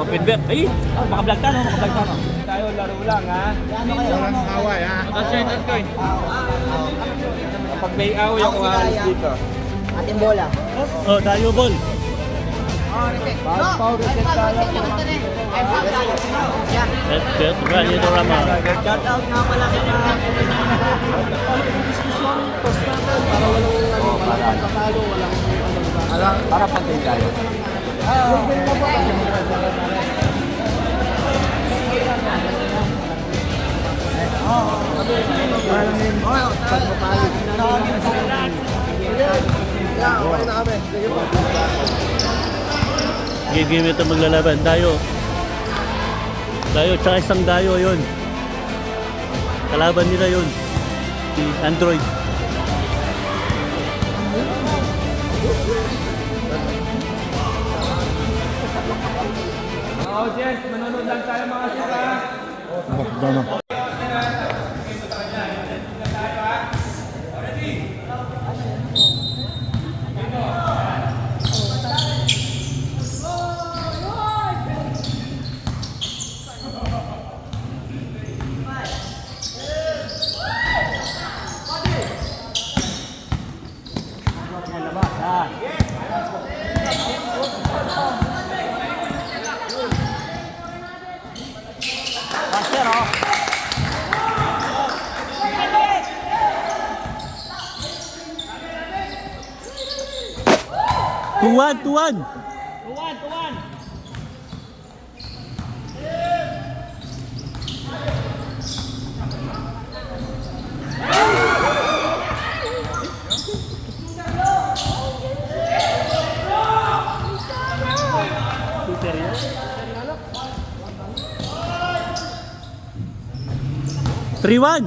Open bet. Ay, makablog ka no, makablog ka no. Tayo laro lang ha. Walang away ha. That's coin. Kapag may away ako halos dito. Ating bola. Oh, tayo ball. Power reset tayo. Let's get ready to rama. Shout out nga pala kita. Diskusyon, post natin para walang tatalo, walang Para pantay tayo. Game ito maglalaban. Dayo. Dayo, tsaka isang dayo yun. Kalaban nila yun. Si Android. Oh, yes, manonood lang tayo mga sira. Master, oh. Tuwan, tuwan. Tuwan. 3-1.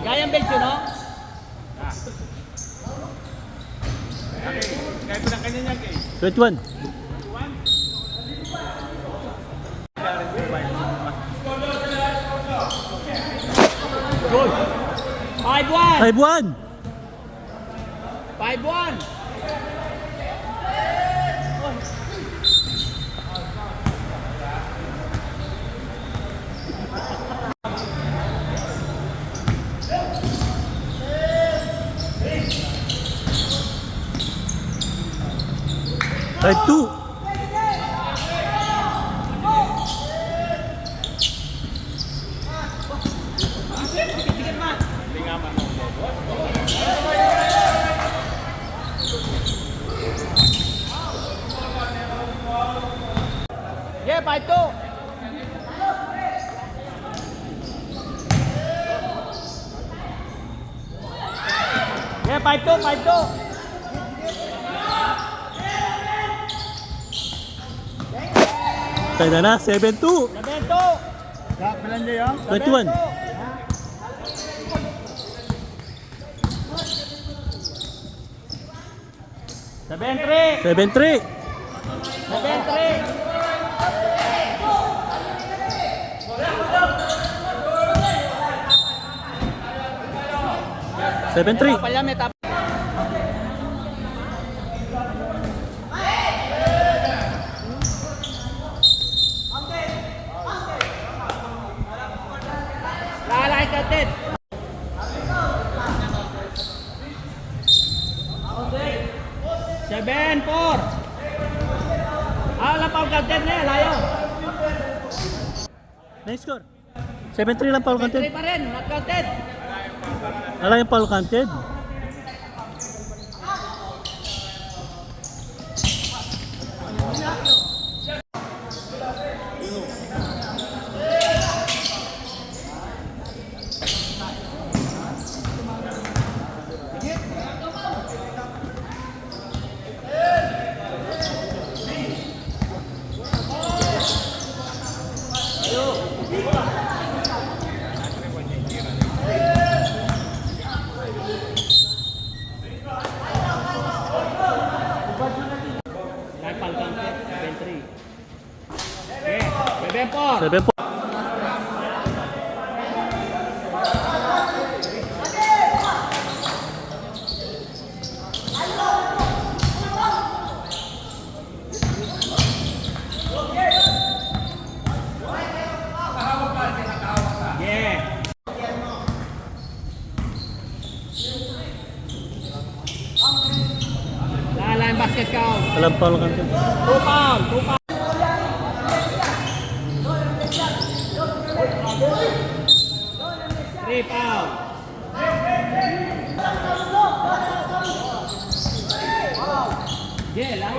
Gayang bench yun, no? Kaya po ng kanya niya, Kay. 21. Good. 5-1. 5-1. 5-1. Five two. Yeah, 5-2. Yeah, 5-2. Tayo na, 7-2. 7-2. Kapilan niya yung? 21. 7-3. 7-3. 7-3. 7-3. Pala may tap. Lalaki katit. 7-4. Alam pa ang katit na yan, layo. Nice score. 7-3 lang foul 3 counted. pa rin, not counted. Wala yung foul counted. Foul counted, 7-3. Okay, 7-4. 7-4. basket count. Walang foul ka. 2 pound, 2 pound. Three pound. Yeah, lang.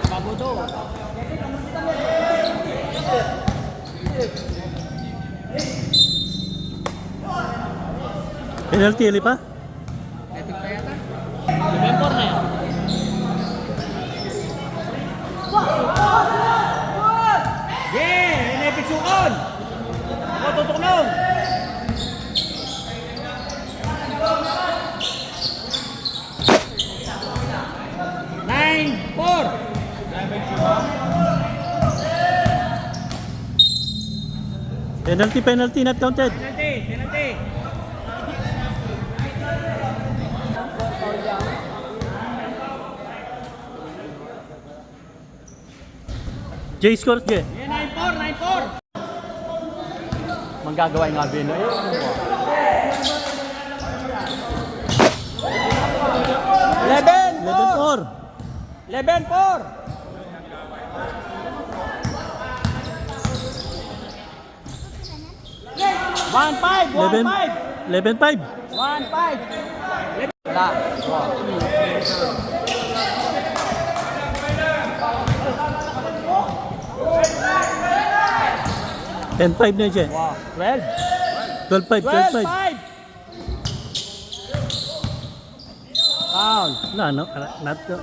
Babudo. Penalty, ali pa? Epic pa yata. Remember na yan. Yeah! Inepit sukon! Ako tutuklong! Nine, four! Penalty, penalty, not counted. Penalty, penalty. J scores, J. Yeah, 9-4, 9-4. Manggagawa yung gabi na yun. 11-4. 11-4. 1-5, 1-5. 11-5. 1-5. Wala. 10-5 na, J. 12. 12-5, 12-5. 12-5. Foul. Wala, no? Not go.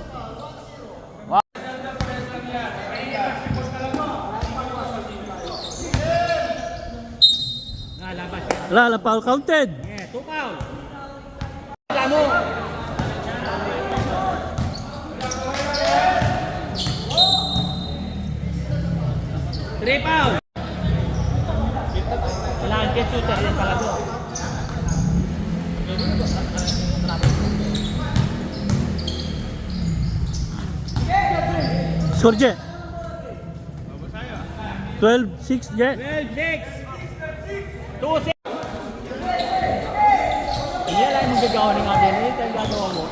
Labas. Wala, foul counted. Yeah, 2 foul. Wala mo. Three foul. Kailangan get shooter yan pala doon. Score, J. 12-6, J. 12-6. 2-6. Hindi lang yung gagawa ng atin. Ito yung gagawa mo.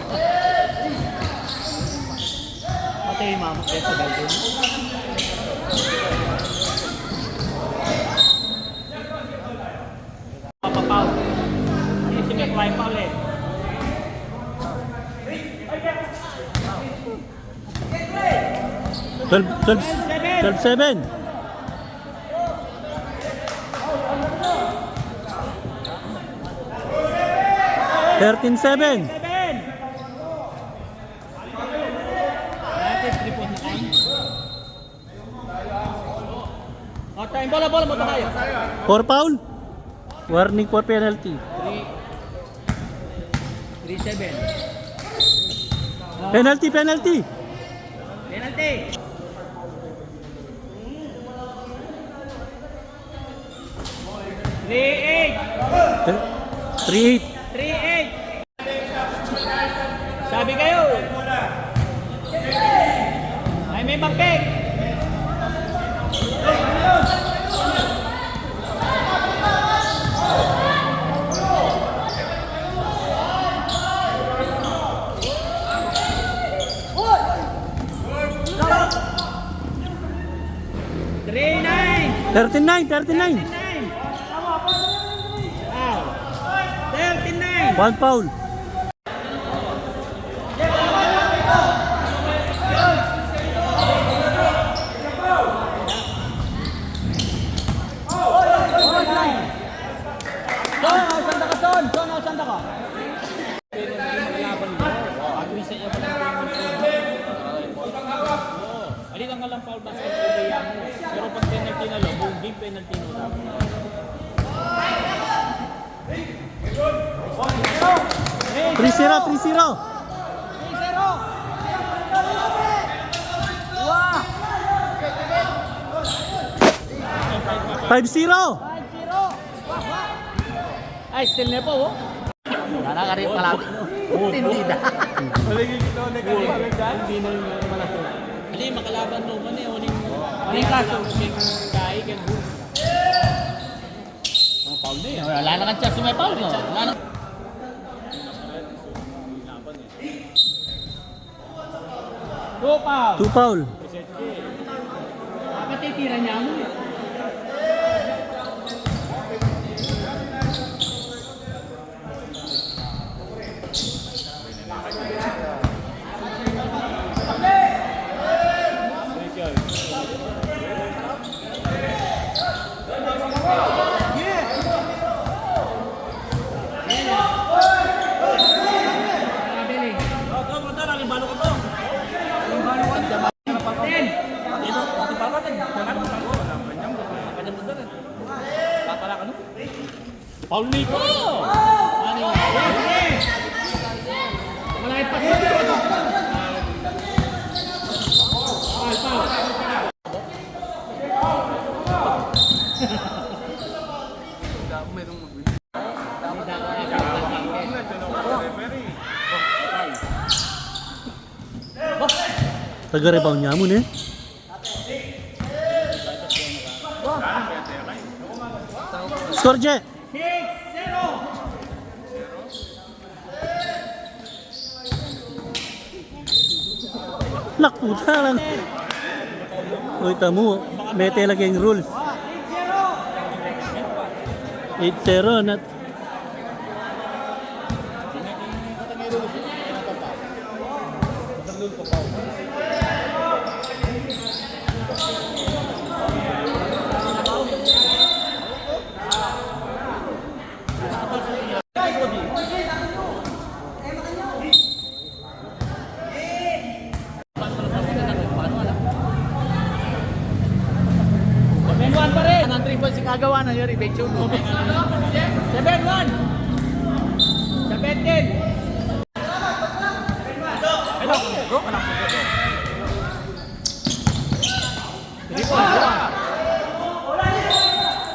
Matay yung mama kayo sa galdo. Papapaw. Hindi si McLean pa ulit. 12-7. 13-7. 7. Natin 3 points na kain. O, time. Bola, mo tayo. 4 foul. Warning for penalty. 3-7. Penalty, penalty. Penalty. 3-8. 3-8. 3-8. Sabi kayo. Ay, may magpeg. Three-9. 39. 39. Wow. 39. 1 foul. Saan ka? Halika nga lang foul basket ko kaya mo. Pero pag penalty na lang, buong game penalty na lang. Three zero. 5-0. Ay, still na po, oh. Nakakarit malapit. Tindi na. Maligig ito, nagkakalit dyan. Hindi na yung malapit. Hindi, makalaban naman eh. Huling kaso. Huling kahi, ganun. Oh, foul na yan. Wala na chance may foul mo. Wala na. Two foul. Dapat titira niya mo eh. Foul nito! Malaki pa. Taga-rebound niya mo eh. Score, Je! 6-0! Lakputa lang. Uy, tamo. May talagang rules. 8-0. Not... Kagawa na yun, i-bet yun. 7-1! 17!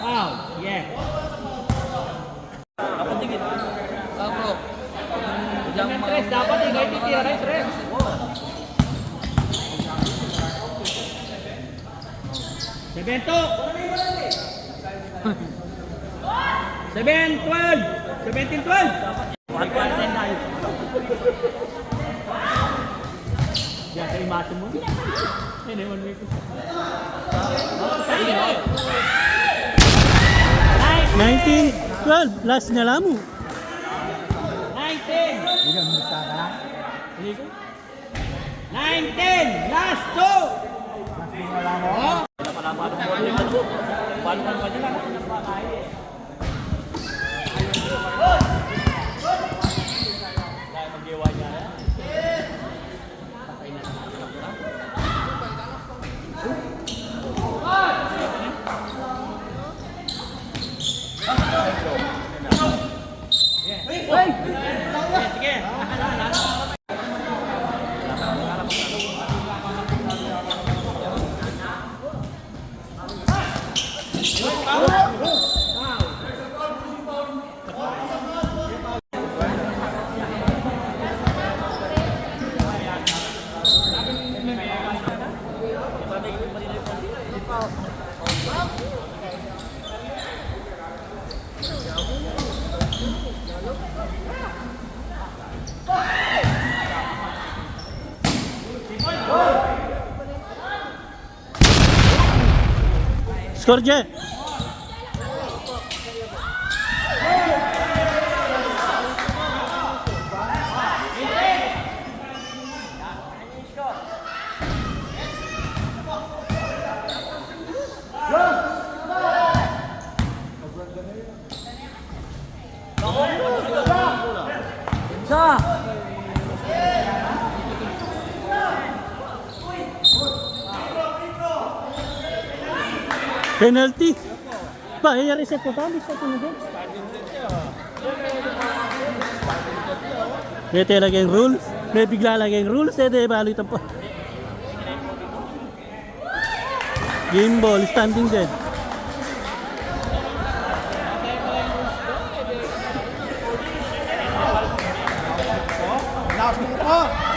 Wow, yeah. Tres, dapat eh, kahit titira rin, tres. 17-12! Diyan sa imasin mo. Ayun, ewan mo ito. 19-12. Last na lang mo. 19! 19! Last two! Score, Je! Penalty. Ba, i-reset ko pa. Reset ko na din. May talagang rules. May bigla lang yung rules. Eh, di balitan pa. Game ball, standing dead. Last mo po.